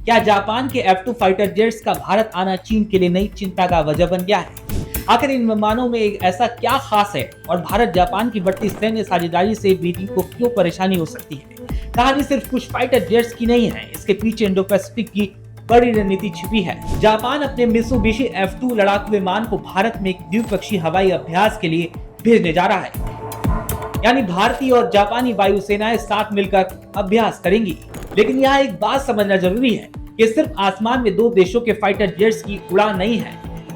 क्या जापान के F2 fighter jets का भारत आना चीन के लिए नई चिंता का वजह बन गया है? आखिर इन विमानों में ऐसा क्या खास है और भारत जापान की बढ़ती सैन्य साझेदारी से बीजिंग को क्यों परेशानी हो सकती है? कहानी सिर्फ कुछ फाइटर जेट्स की नहीं है, इसके पीछे इंडो पैसिफिक की बड़ी रणनीति छिपी है। जापान अपने मित्सुबिशी F2 लड़ाकू विमान को भारत में एक द्विपक्षीय हवाई अभ्यास के लिए भेजने जा रहा है, यानी भारतीय और जापानी वायुसेनाएं साथ मिलकर अभ्यास करेंगी। लेकिन यहाँ एक बात समझना जरूरी है कि सिर्फ आसमान में दो देशों के फाइटर जेट्स की उड़ान नहीं है।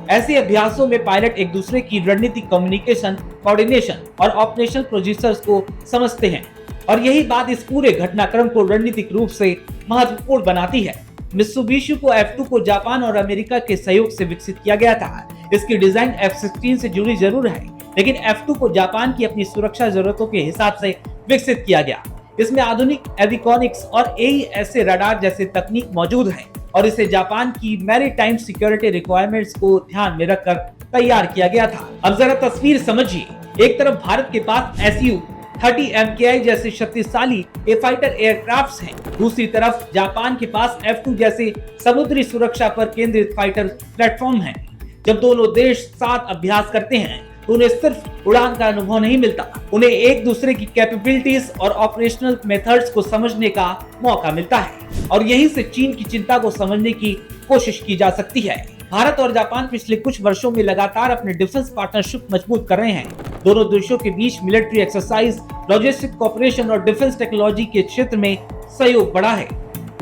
ऐसे अभ्यासों में पायलट एक दूसरे की रणनीतिक कम्युनिकेशन, कोऑर्डिनेशन और ऑपरेशनल प्रोसीजर्स को समझते हैं, और यही बात इस पूरे घटनाक्रम को रणनीतिक रूप से महत्वपूर्ण बनाती है। मित्सुबिशी को F2 को जापान और अमेरिका के सहयोग से विकसित किया गया था। इसकी डिजाइन F-16 से जुड़ी जरूर है, लेकिन F2 को जापान की अपनी सुरक्षा जरूरतों के हिसाब से विकसित किया गया। इसमें आधुनिक एवियोनिक्स और AESA रडार जैसे तकनीक मौजूद है, और इसे जापान की मैरीटाइम सिक्योरिटी रिक्वायरमेंट्स को ध्यान में रखकर तैयार किया गया था। अब जरा तस्वीर समझिए। एक तरफ भारत के पास Su-30 MKI जैसे शक्तिशाली फाइटर एयरक्राफ्ट्स हैं, दूसरी तरफ जापान के पास F2 जैसे समुद्री सुरक्षा पर केंद्रित फाइटर प्लेटफॉर्म हैं। जब दोनों देश साथ अभ्यास करते हैं तो उन्हें सिर्फ उड़ान का अनुभव नहीं मिलता, उन्हें एक दूसरे की कैपेबिलिटीज और ऑपरेशनल मेथड्स को समझने का मौका मिलता है, और यहीं से चीन की चिंता को समझने की कोशिश की जा सकती है। भारत और जापान पिछले कुछ वर्षों में लगातार अपने डिफेंस पार्टनरशिप मजबूत कर रहे हैं। दोनों देशों के बीच मिलिट्री एक्सरसाइज, लॉजिस्टिक कोऑपरेशन और डिफेंस टेक्नोलॉजी के क्षेत्र में सहयोग बढ़ा है।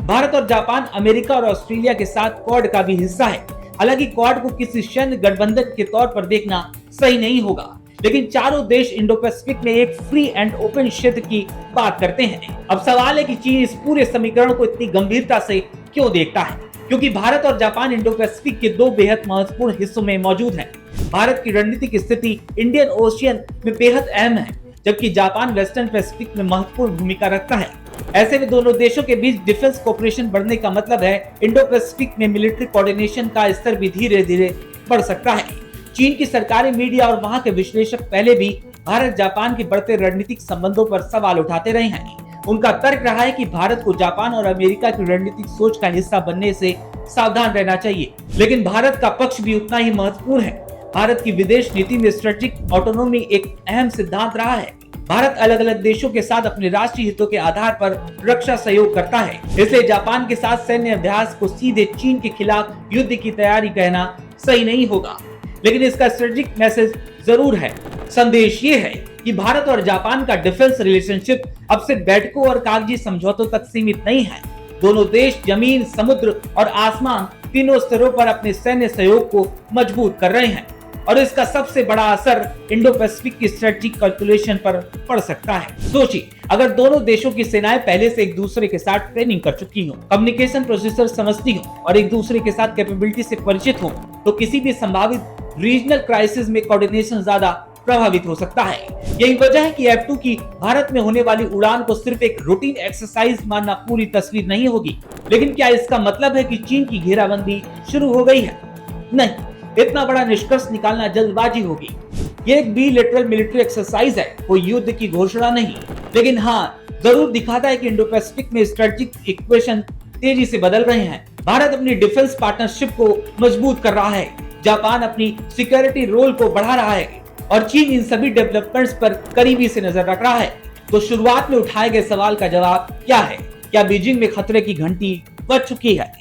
भारत और जापान अमेरिका और ऑस्ट्रेलिया के साथ क्वाड का भी हिस्सा है। हालांकि क्वाड को किसी सैन्य गठबंधन के तौर पर देखना सही नहीं होगा, लेकिन चारों देश इंडो पैसिफिक में एक फ्री एंड ओपन क्षेत्र की बात करते हैं। अब सवाल है कि चीन इस पूरे समीकरण को इतनी गंभीरता से क्यों देखता है? क्योंकि भारत और जापान इंडो पैसिफिक के दो बेहद महत्वपूर्ण हिस्सों में मौजूद हैं। भारत की रणनीतिक स्थिति इंडियन ओशियन में बेहद अहम है, जबकि जापान वेस्टर्न पैसिफिक में महत्वपूर्ण भूमिका रखता है। ऐसे में दोनों देशों के बीच डिफेंस कोऑपरेशन बढ़ने का मतलब है इंडो पैसिफिक में मिलिट्री कोऑर्डिनेशन का स्तर भी धीरे धीरे बढ़ सकता है। चीन की सरकारी मीडिया और वहां के विश्लेषक पहले भी भारत जापान के बढ़ते रणनीतिक संबंधों पर सवाल उठाते रहे हैं। उनका तर्क रहा है कि भारत को जापान और अमेरिका की रणनीतिक सोच का हिस्सा बनने से सावधान रहना चाहिए, लेकिन भारत का पक्ष भी उतना ही महत्वपूर्ण है। भारत की विदेश नीति में स्ट्रेटेजिक ऑटोनोमी एक अहम सिद्धांत रहा है। भारत अलग अलग देशों के साथ अपने राष्ट्रीय हितों के आधार पर रक्षा सहयोग करता है, इसलिए जापान के साथ सैन्य अभ्यास को सीधे चीन के खिलाफ युद्ध की तैयारी कहना सही नहीं होगा। लेकिन इसका स्ट्रेटेजिक मैसेज जरूर है। संदेश ये है कि भारत और जापान का डिफेंस रिलेशनशिप अब सिर्फ बैठकों और कागजी समझौतों तक सीमित नहीं है। दोनों देश जमीन, समुद्र और आसमान तीनों स्तरों पर अपने सैन्य सहयोग को मजबूत कर रहे हैं, और इसका सबसे बड़ा असर इंडो पैसिफिक की स्ट्रेटेजिक कैलकुलेशन पर पड़ सकता है। सोचिए, अगर दोनों देशों की सेनाएं पहले से एक दूसरे के साथ ट्रेनिंग कर चुकी हों, कम्युनिकेशन प्रोसेसर समझती हों और एक दूसरे के साथ कैपेबिलिटी से परिचित हों, तो किसी भी संभावित रीजनल क्राइसिस में कोऑर्डिनेशन ज्यादा प्रभावित हो सकता है। यही वजह है कि F2 की भारत में होने वाली उड़ान को सिर्फ एक रूटीन एक्सरसाइज मानना पूरी तस्वीर नहीं होगी। लेकिन क्या इसका मतलब है कि चीन की घेराबंदी शुरू हो गई है? नहीं, इतना बड़ा निष्कर्ष निकालना जल्दबाजी होगी। ये एक बिलैटरल मिलिट्री एक्सरसाइज है, कोई युद्ध की घोषणा नहीं, लेकिन हाँ जरूर दिखाता है कि इंडो पैसिफिक में स्ट्रेटेजिक इक्वेशन तेजी से बदल रहे हैं। भारत अपनी डिफेंस पार्टनरशिप को मजबूत कर रहा है, जापान अपनी सिक्योरिटी रोल को बढ़ा रहा है, और चीन इन सभी डेवलपमेंट्स पर करीबी से नजर रख रहा है। तो शुरुआत में उठाए गए सवाल का जवाब क्या है? क्या बीजिंग में खतरे की घंटी बज चुकी है?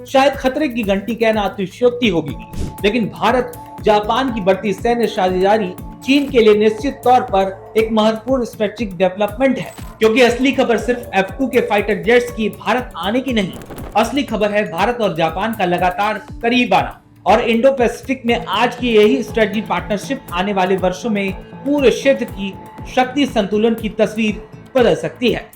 शायद खतरे की घंटी कहना अतिशयोक्ति होगी, लेकिन भारत जापान की बढ़ती सैन्य साझेदारी चीन के लिए निश्चित तौर पर एक महत्वपूर्ण स्ट्रेटेजिक डेवलपमेंट है, क्योंकि असली खबर सिर्फ F2 के फाइटर जेट्स की भारत आने की नहीं, असली खबर है भारत और जापान का लगातार करीब आना, और इंडो पैसिफिक में आज की यही स्ट्रेटेजी पार्टनरशिप आने वाले वर्षों में पूरे क्षेत्र की शक्ति संतुलन की तस्वीर बदल सकती है।